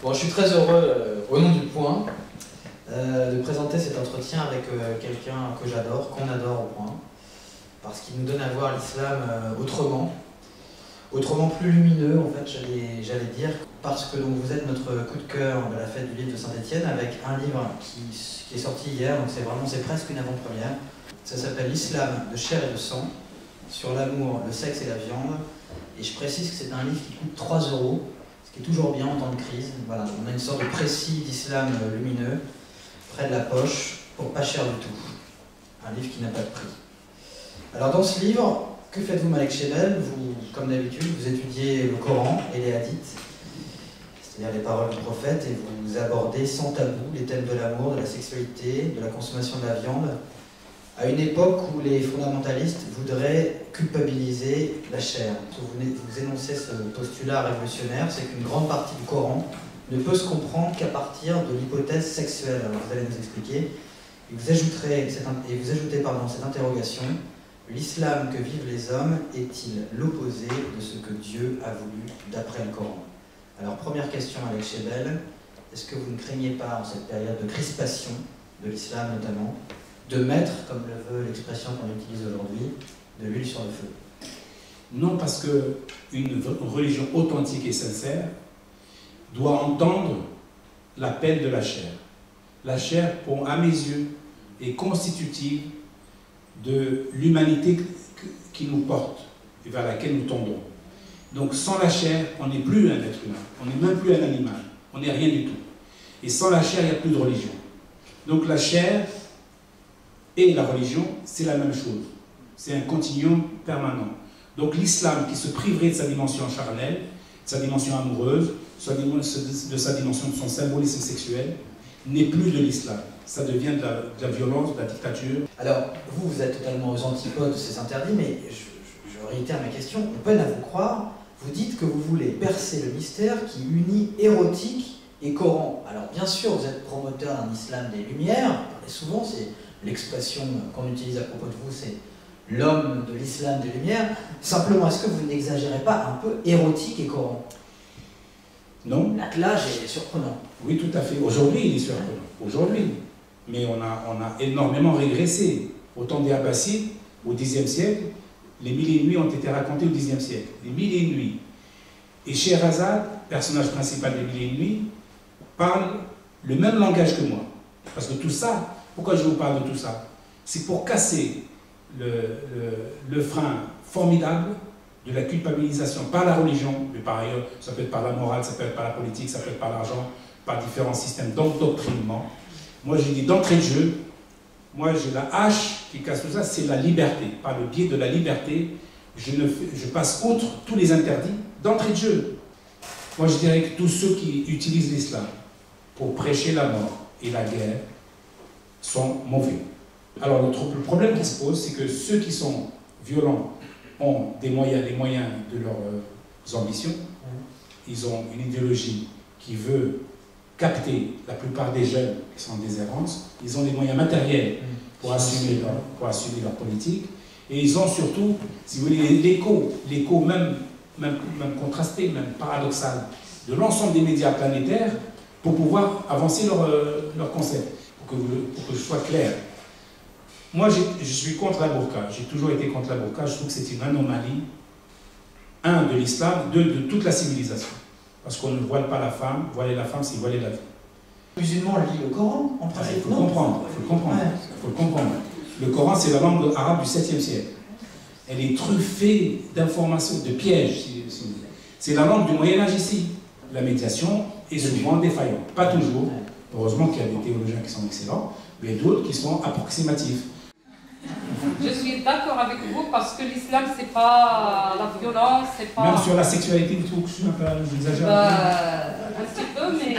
Bon, je suis très heureux, au nom du Point, de présenter cet entretien avec quelqu'un que j'adore, qu'on adore au Point, parce qu'il nous donne à voir l'islam autrement plus lumineux, en fait, j'allais dire, parce que donc, vous êtes notre coup de cœur de la fête du livre de Saint-Étienne, avec un livre qui est sorti hier, donc c'est presque une avant-première. Ça s'appelle L'Islam de chair et de sang, sur l'amour, le sexe et la viande. Et je précise que c'est un livre qui coûte 3 €, ce qui est toujours bien en temps de crise. Voilà, on a une sorte de précis d'islam lumineux, près de la poche, pour pas cher du tout. Un livre qui n'a pas de prix. Alors dans ce livre, que faites-vous, Malek Chebel? Vous, comme d'habitude, vous étudiez le Coran et les hadiths, c'est-à-dire les paroles du prophète, et vous abordez sans tabou les thèmes de l'amour, de la sexualité, de la consommation de la viande, à une époque où les fondamentalistes voudraient culpabiliser la chair. Vous énoncez ce postulat révolutionnaire, c'est qu'une grande partie du Coran ne peut se comprendre qu'à partir de l'hypothèse sexuelle. Alors vous allez nous expliquer, et vous ajoutez cette interrogation: l'islam que vivent les hommes est-il l'opposé de ce que Dieu a voulu d'après le Coran? Alors première question, Malek Chebel, est-ce que vous ne craignez pas en cette période de crispation de l'islam notamment, de mettre, comme le veut l'expression qu'on utilise aujourd'hui, de l'huile sur le feu? Non, parce qu'une religion authentique et sincère doit entendre l'appel de la chair. La chair, à mes yeux, est constitutive de l'humanité qui nous porte et vers laquelle nous tendons. Donc sans la chair, on n'est plus un être humain, on n'est même plus un animal, on n'est rien du tout. Et sans la chair, il n'y a plus de religion. Donc la chair et la religion, c'est la même chose. C'est un continuum permanent. Donc l'islam qui se priverait de sa dimension charnelle, de sa dimension amoureuse, de sa dimension de son symbolisme sexuel, n'est plus de l'islam. Ça devient de la violence, de la dictature. Alors, vous êtes totalement aux antipodes de ces interdits, mais je réitère ma question. On peine à vous croire. Vous dites que vous voulez percer le mystère qui unit érotique et Coran. Alors, bien sûr, vous êtes promoteur d'un islam des Lumières. Et souvent, c'est l'expression qu'on utilise à propos de vous, c'est l'homme de l'islam des Lumières. Simplement, est-ce que vous n'exagérez pas un peu érotique et Coran? Non. L'attelage est surprenant. Oui, tout à fait. Aujourd'hui, il est surprenant. Aujourd'hui. Mais on a énormément régressé. Au temps des Abbassides, au Xe siècle, les Mille et Une Nuits ont été racontées au Xe siècle. Les Mille et Une Nuits. Et Scheherazade, personnage principal des Mille et Une Nuits, parle le même langage que moi. Parce que tout ça, pourquoi je vous parle de tout ça? C'est pour casser le frein formidable de la culpabilisation par la religion, mais par ailleurs, ça peut être par la morale, ça peut être par la politique, ça peut être par l'argent, par différents systèmes d'endoctrinement. Moi, j'ai dit d'entrée de jeu, moi j'ai la hache qui casse tout ça, c'est la liberté. Par le biais de la liberté, je passe outre tous les interdits d'entrée de jeu. Moi, je dirais que tous ceux qui utilisent l'islam pour prêcher la mort et la guerre sont mauvais. Alors, le problème qui se pose, c'est que ceux qui sont violents ont les moyens de leurs ambitions. Ils ont une idéologie qui veut capter la plupart des jeunes qui sont en déshérence. Ils ont les moyens matériels pour assumer leur politique. Et ils ont surtout, si vous voulez, l'écho même contrasté, même paradoxal, de l'ensemble des médias planétaires pour pouvoir avancer leur concept. Pour que je sois clair. Moi, je suis contre la burqa. J'ai toujours été contre la burqa. Je trouve que c'est une anomalie, de l'islam, de toute la civilisation. Parce qu'on ne voile pas la femme. Voiler la femme, c'est voiler la vie. Les musulmans lisent le Coran, en principe. Il faut le comprendre. Le Coran, c'est la langue arabe du 7e siècle. Elle est truffée d'informations, de pièges. C'est la langue du Moyen-Âge ici. La médiation est souvent défaillante. Pas toujours. Heureusement qu'il y a des théologiens qui sont excellents, mais d'autres qui sont approximatifs. Je suis d'accord avec vous parce que l'islam, c'est pas la violence, c'est pas... Même sur la sexualité, vous trouvez que je suis un peu... J'exagère un petit peu, mais...